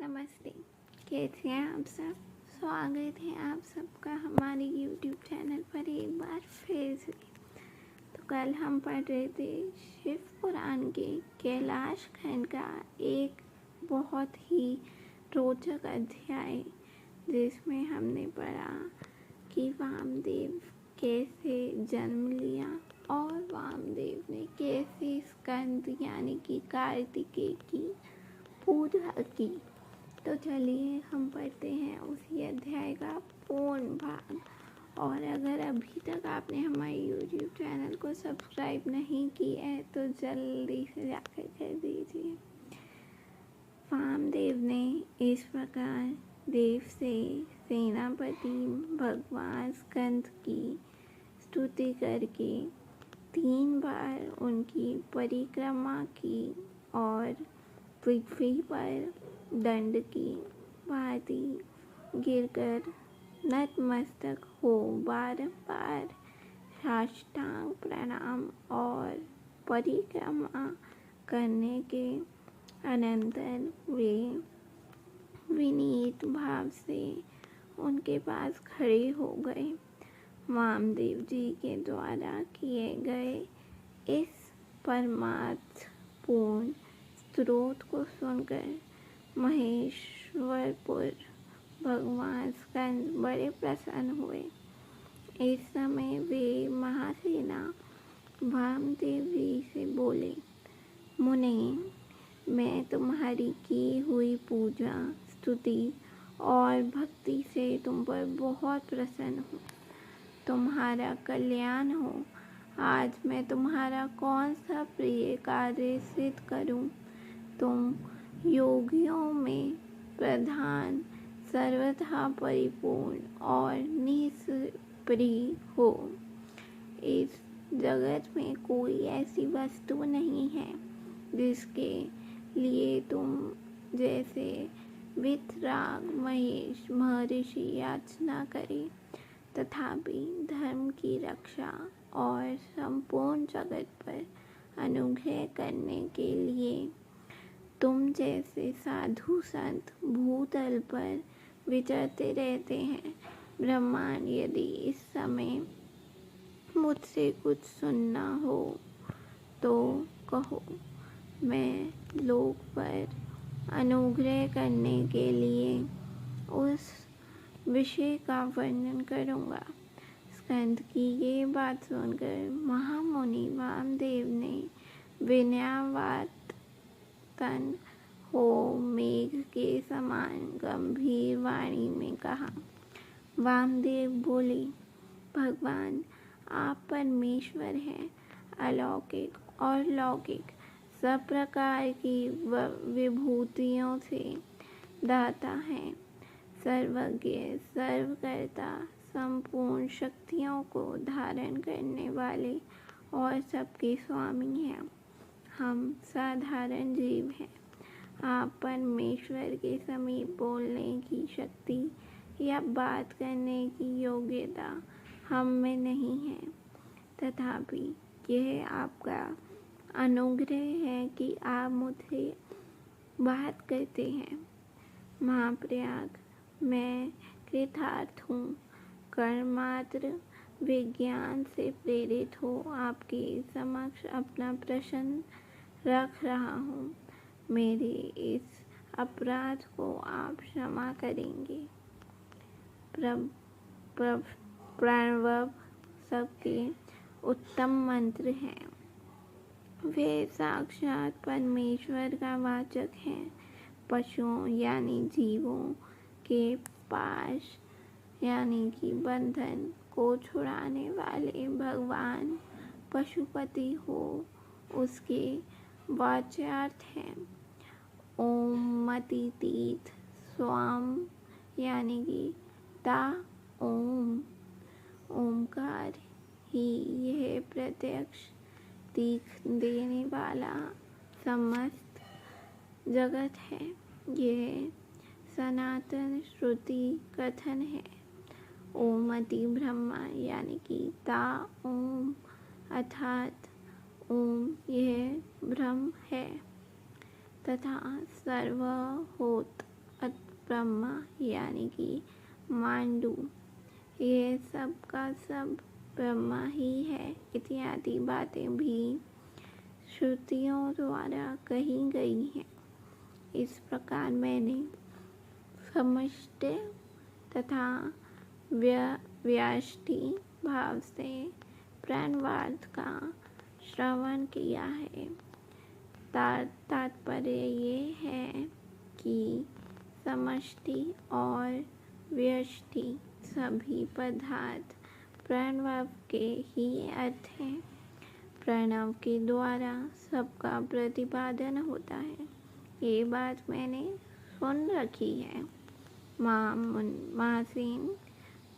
नमस्ते। कैसे हैं आप सब? स्वागत है आप सबका हमारे YouTube चैनल पर एक बार फिर से। तो कल हम पढ़ रहे थे शिव पुराण के कैलाश खंड का एक बहुत ही रोचक अध्याय, जिसमें हमने पढ़ा कि वामदेव कैसे जन्म लिया और वामदेव ने कैसे स्कंद यानी कि कार्तिकेय की पूजा की। तो चलिए हम पढ़ते हैं उसी अध्याय का पूर्ण भाग। और अगर अभी तक आपने हमारे YouTube चैनल को सब्सक्राइब नहीं किया है तो जल्दी से जाकर कर दीजिए। वामदेव ने इस प्रकार देव से सेनापति भगवान स्कंद की स्तुति करके 3 बार उनकी परिक्रमा की और पृथ्वी पर दंड की भांति गिरकर नतमस्तक हो बारंबार साष्टांग प्रणाम और परिक्रमा करने के अनंतर वे विनीत भाव से उनके पास खड़े हो गए। वामदेव जी के द्वारा किए गए इस परमार्थपूर्ण स्रोत को सुनकर महेश्वरपुर भगवान स्कंद बड़े प्रसन्न हुए। इस समय वे महासेना वामदेव जी से बोले, मुने, मैं तुम्हारी की हुई पूजा स्तुति और भक्ति से तुम पर बहुत प्रसन्न हूँ। तुम्हारा कल्याण हो। आज मैं तुम्हारा कौन सा प्रिय कार्य सिद्ध करूं? तुम योगियों में प्रधान, सर्वथा परिपूर्ण और निष्प्रिय हो। इस जगत में कोई ऐसी वस्तु नहीं है जिसके लिए तुम जैसे वितराग महेश महर्षि याचना करे। तथापि धर्म की रक्षा और संपूर्ण जगत पर अनुग्रह करने के लिए तुम जैसे साधु संत भूतल पर विचरते रहते हैं। ब्रह्मांड, यदि इस समय मुझसे कुछ सुनना हो तो कहो। मैं लोक पर अनुग्रह करने के लिए उस विषय का वर्णन करूँगा। स्कंद की ये बात सुनकर महामुनि वामदेव ने विनयावतन हो मेघ के समान गंभीर वाणी में कहा। वामदेव बोले, भगवान, आप परमेश्वर हैं, अलौकिक और लौकिक सब प्रकार की विभूतियों से दाता हैं, सर्वज्ञ, सर्वकर्ता, संपूर्ण शक्तियों को धारण करने वाले और सबके स्वामी हैं। हम साधारण जीव हैं। आप परमेश्वर के समीप बोलने की शक्ति या बात करने की योग्यता हम में नहीं है। तथापि यह आपका अनुग्रह है कि आप मुझसे बात करते हैं। महाप्रयाग, मैं कृतार्थ हूँ। कर्मात्र विज्ञान से प्रेरित हो आपके समक्ष अपना प्रश्न रख रहा हूँ। मेरे इस अपराध को आप क्षमा करेंगे। प्रणव सबके उत्तम मंत्र हैं। वे साक्षात परमेश्वर का वाचक हैं। पशुओं यानी जीवों के पाश यानी कि बंधन को छुड़ाने वाले भगवान पशुपति हो उसके वाच्यार्थ हैं। ओम मति तीत स्वाम यानी कि ता ओम, ओमकार ही यह प्रत्यक्ष दिख देने वाला समस्त जगत है। यह सनातन श्रुति कथन है। ओमति ब्रह्मा यानी कि ता ओम अर्थात ओम यह ब्रह्म है तथा सर्वहोत ब्रह्मा यानी कि मांडू, ये सब का सब ब्रह्मा ही है इत्यादि बातें भी श्रुतियों द्वारा कही गई हैं। इस प्रकार मैंने समष्टि तथा व्यष्टि भाव से प्राणवाद का श्रवण किया है। तात्पर्य ये है कि समष्टि और व्यष्टि सभी पदार्थ प्रणव के ही अर्थ हैं। प्रणव के द्वारा सबका प्रतिपादन होता है, ये बात मैंने सुन रखी है। मासीन,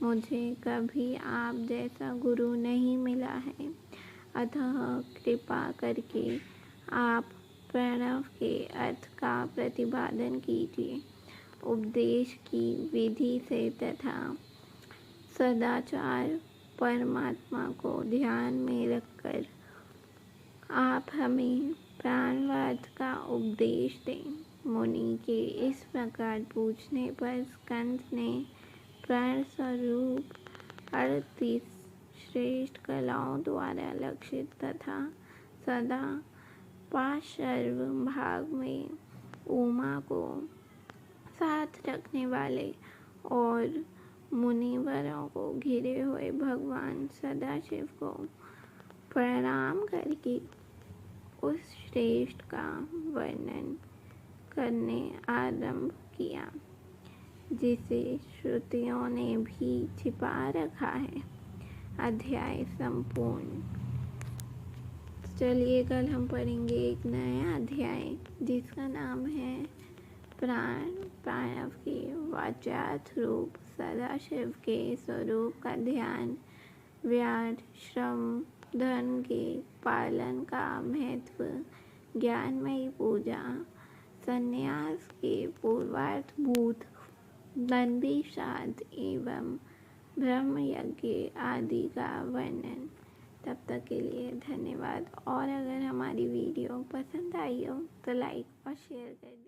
मुझे कभी आप जैसा गुरु नहीं मिला है, अतः कृपा करके आप प्रणव के अर्थ का प्रतिपादन कीजिए। उपदेश की विधि से तथा सदाचार परमात्मा को ध्यान में रखकर आप हमें प्राणवाद का उपदेश दें। मुनि के इस प्रकार पूछने पर स्कंद ने प्राण स्वरूप 38 श्रेष्ठ कलाओं द्वारा लक्षित तथा सदा पार्श्व भाग में उमा को साथ रखने वाले और मुनिवरों को घिरे हुए भगवान सदाशिव को प्रणाम करके उस श्रेष्ठ का वर्णन करने आरंभ किया, जिसे श्रुतियों ने भी छिपा रखा है। अध्याय संपूर्ण। चलिए कल हम पढ़ेंगे एक नया अध्याय जिसका नाम है प्रणव के वाच्यार्थ रूप सदाशिव के स्वरूप का ध्यान, व्याध श्रम धर्म के पालन का महत्व, ज्ञानमयी पूजा, संन्यास के पूर्वार्थभूत दंडी श्राद्ध एवं ब्रह्म यज्ञ आदि का वर्णन। तब तक के लिए धन्यवाद, और अगर हमारी वीडियो पसंद आई हो तो लाइक और शेयर कर दीजिए।